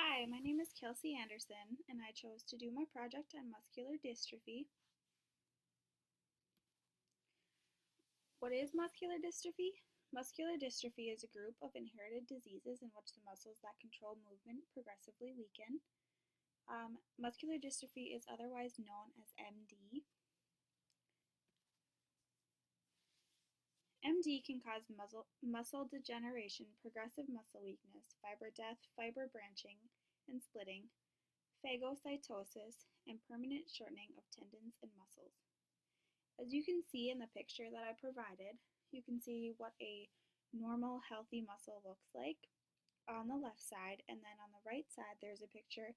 Hi, my name is Kelsie Anderson, and I chose to do my project on muscular dystrophy. What is muscular dystrophy? Muscular dystrophy is a group of inherited diseases in which the muscles that control movement progressively weaken. Muscular dystrophy is otherwise known as MD. MD can cause muscle degeneration, progressive muscle weakness, fiber death, fiber branching and splitting, phagocytosis, and permanent shortening of tendons and muscles. As you can see in the picture that I provided, you can see what a normal healthy muscle looks like on the left side, and then on the right side there's a picture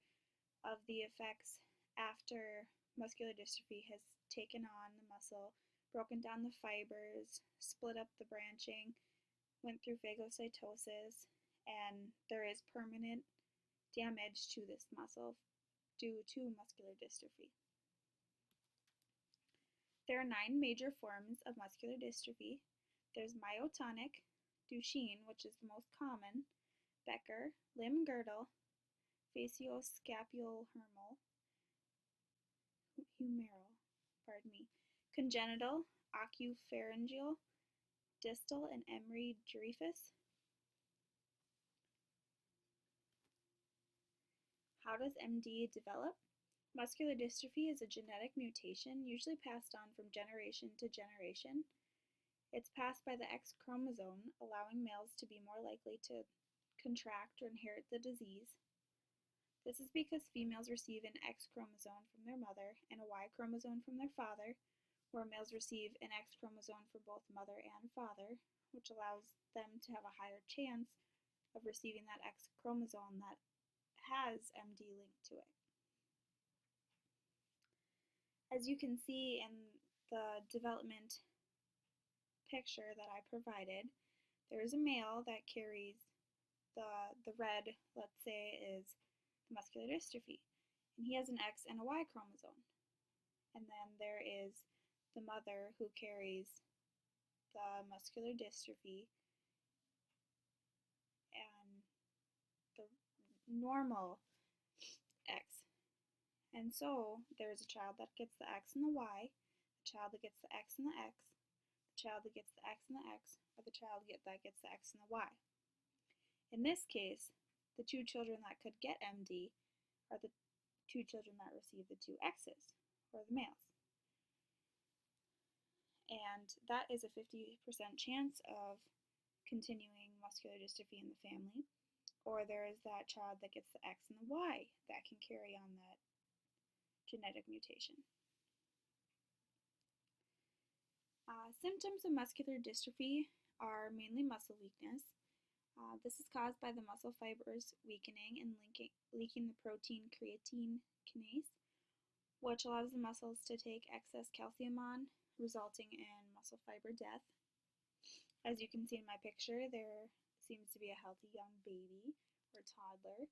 of the effects after muscular dystrophy has taken on the muscle, broken down the fibers, split up the branching, went through phagocytosis, and there is permanent damage to this muscle due to muscular dystrophy. There are 9 major forms of muscular dystrophy. There's myotonic, Duchenne, which is the most common, Becker, limb-girdle, facioscapulohumeral, congenital, occipharyngeal, distal, and Emery-Dreifuss. How does MD develop? Muscular dystrophy is a genetic mutation usually passed on from generation to generation. It's passed by the X chromosome, allowing males to be more likely to contract or inherit the disease. This is because females receive an X chromosome from their mother and a Y chromosome from their father, where males receive an X chromosome for both mother and father, which allows them to have a higher chance of receiving that X chromosome that has MD linked to it. As you can see in the development picture that I provided, there is a male that carries the red, let's say, is the muscular dystrophy, and he has an X and a Y chromosome. And then there is the mother who carries the muscular dystrophy and the normal X. And so there's a child that gets the X and the Y, the child that gets the X and the X, the child that gets the X and the X, or the child that gets the X and the Y. In this case, the 2 children that could get MD are the 2 children that receive the 2 X's, or the males. And that is a 50% chance of continuing muscular dystrophy in the family. Or there is that child that gets the X and the Y that can carry on that genetic mutation. Symptoms of muscular dystrophy are mainly muscle weakness. This is caused by the muscle fibers weakening and leaking the protein creatine kinase, which allows the muscles to take excess calcium on, resulting in muscle fiber death. As you can see in my picture, there seems to be a healthy young baby or toddler,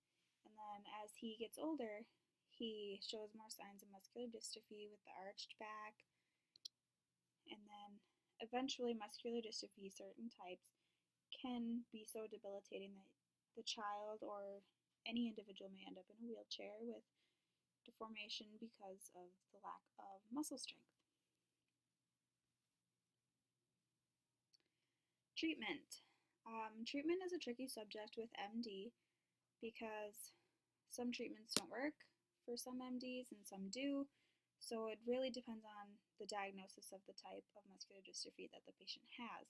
and then as he gets older, he shows more signs of muscular dystrophy with the arched back, and then eventually muscular dystrophy, certain types, can be so debilitating that the child or any individual may end up in a wheelchair with deformation because of the lack of muscle strength. Treatment. Treatment is a tricky subject with MD because some treatments don't work for some MDs and some do, so it really depends on the diagnosis of the type of muscular dystrophy that the patient has.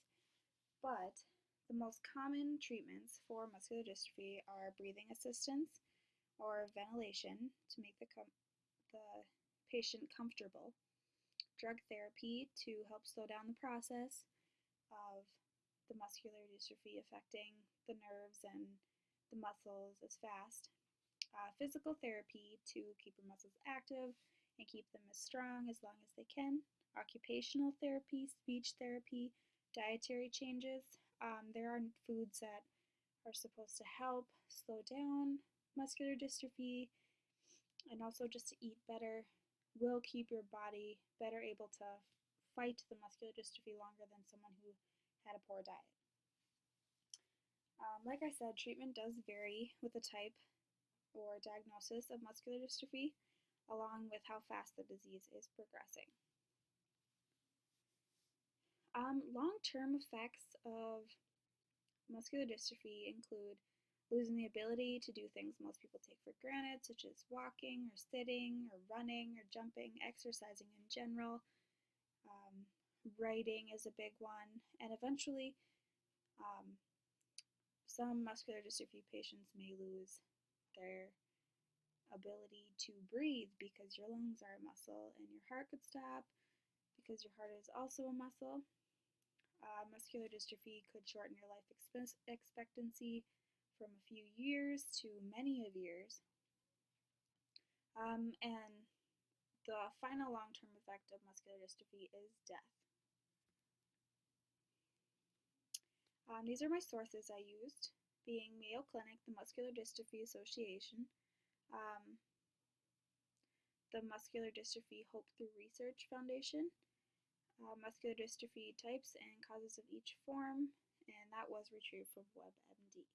But the most common treatments for muscular dystrophy are breathing assistance or ventilation to make the patient comfortable, drug therapy to help slow down the process of the muscular dystrophy affecting the nerves and the muscles as fast, physical therapy to keep your muscles active and keep them as strong as long as they can, occupational therapy, speech therapy, dietary changes. There are foods that are supposed to help slow down muscular dystrophy, and also just to eat better will keep your body better able to fight the muscular dystrophy longer than someone who had a poor diet. Like I said, treatment does vary with the type or diagnosis of muscular dystrophy, along with how fast the disease is progressing. Long-term effects of muscular dystrophy include losing the ability to do things most people take for granted, such as walking or sitting or running or jumping, exercising in general. Writing is a big one, and eventually some muscular dystrophy patients may lose their ability to breathe because your lungs are a muscle, and your heart could stop because your heart is also a muscle. Muscular dystrophy could shorten your life expectancy from a few years to many of years. And the final long-term effect of muscular dystrophy is death. These are my sources I used, being Mayo Clinic, the Muscular Dystrophy Association, the Muscular Dystrophy Hope Through Research Foundation, muscular dystrophy types and causes of each form, and that was retrieved from WebMD.